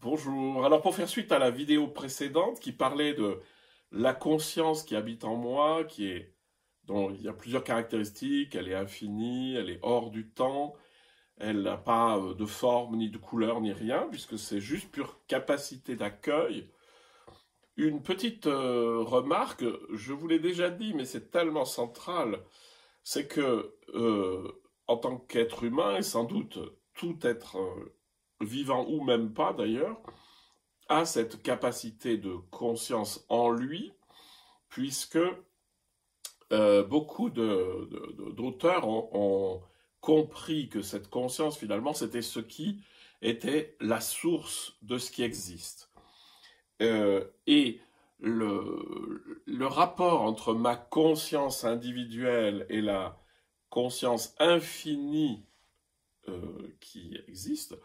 Bonjour. Alors pour faire suite à la vidéo précédente qui parlait de la conscience qui habite en moi, dont il y a plusieurs caractéristiques, elle est infinie, elle est hors du temps, elle n'a pas de forme, ni de couleur, ni rien, puisque c'est juste pure capacité d'accueil. Une petite remarque, je vous l'ai déjà dit, mais c'est tellement central, c'est que en tant qu'être humain, et sans doute tout être vivant ou même pas d'ailleurs, a cette capacité de conscience en lui, puisque beaucoup d'auteurs ont compris que cette conscience, finalement, c'était ce qui était la source de ce qui existe. Et le rapport entre ma conscience individuelle et la conscience infinie qui existe,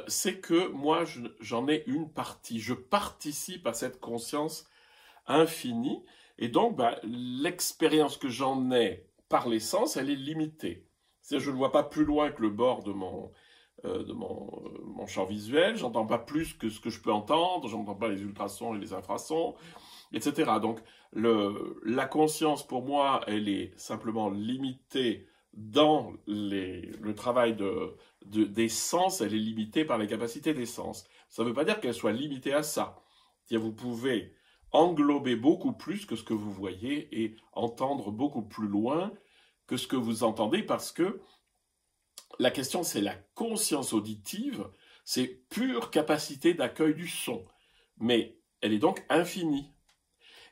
c'est que moi, j'en ai une partie. Je participe à cette conscience infinie. Et donc, l'expérience que j'en ai par l'essence, elle est limitée. C'est-à-dire, je ne vois pas plus loin que le bord de mon champ visuel. J'entends pas plus que ce que je peux entendre. J'entends pas les ultrasons et les infrasons, etc. Donc, la conscience, pour moi, elle est simplement limitée dans le travail des sens, elle est limitée par les capacités des sens. Ça ne veut pas dire qu'elle soit limitée à ça. C'est-à-dire, vous pouvez englober beaucoup plus que ce que vous voyez et entendre beaucoup plus loin que ce que vous entendez, parce que la question, c'est la conscience auditive, c'est pure capacité d'accueil du son, mais elle est donc infinie.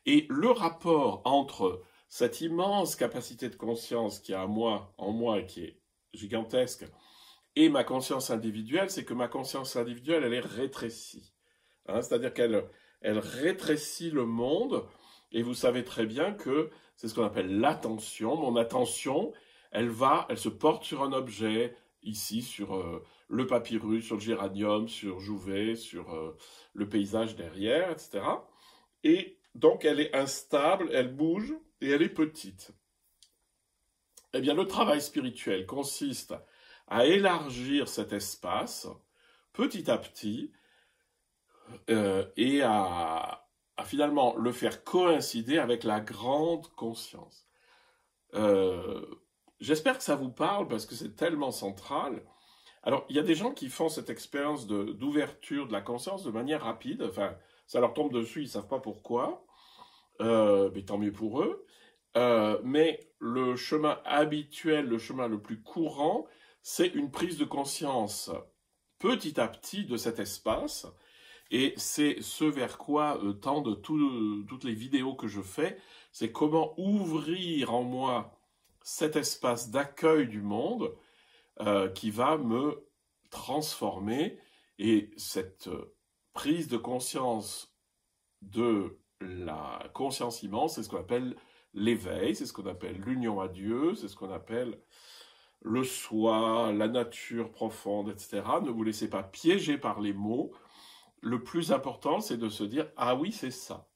Et le rapport entre cette immense capacité de conscience qui a en moi et qui est gigantesque, et ma conscience individuelle, c'est que ma conscience individuelle, elle est rétrécie. C'est-à-dire qu'elle rétrécit le monde, et vous savez très bien que c'est ce qu'on appelle l'attention. Mon attention, elle se porte sur un objet, ici sur le papyrus, sur le géranium, sur Jouvet, sur le paysage derrière, etc. Et donc elle est instable, elle bouge et elle est petite. Eh bien, le travail spirituel consiste à élargir cet espace petit à petit et à finalement le faire coïncider avec la grande conscience. J'espère que ça vous parle parce que c'est tellement central. Alors, il y a des gens qui font cette expérience d'ouverture de la conscience de manière rapide. Enfin, ça leur tombe dessus, ils ne savent pas pourquoi. Mais tant mieux pour eux. Mais le chemin habituel, le chemin le plus courant, c'est une prise de conscience petit à petit de cet espace. Et c'est ce vers quoi tendent toutes les vidéos que je fais, c'est comment ouvrir en moi cet espace d'accueil du monde qui va me transformer. Et cette prise de conscience de la conscience immense, c'est ce qu'on appelle l'éveil, c'est ce qu'on appelle l'union à Dieu, c'est ce qu'on appelle le soi, la nature profonde, etc. Ne vous laissez pas piéger par les mots. Le plus important, c'est de se dire « Ah oui, c'est ça.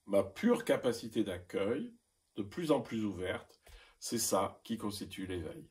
Ma pure capacité d'accueil, de plus en plus ouverte, c'est ça qui constitue l'éveil. »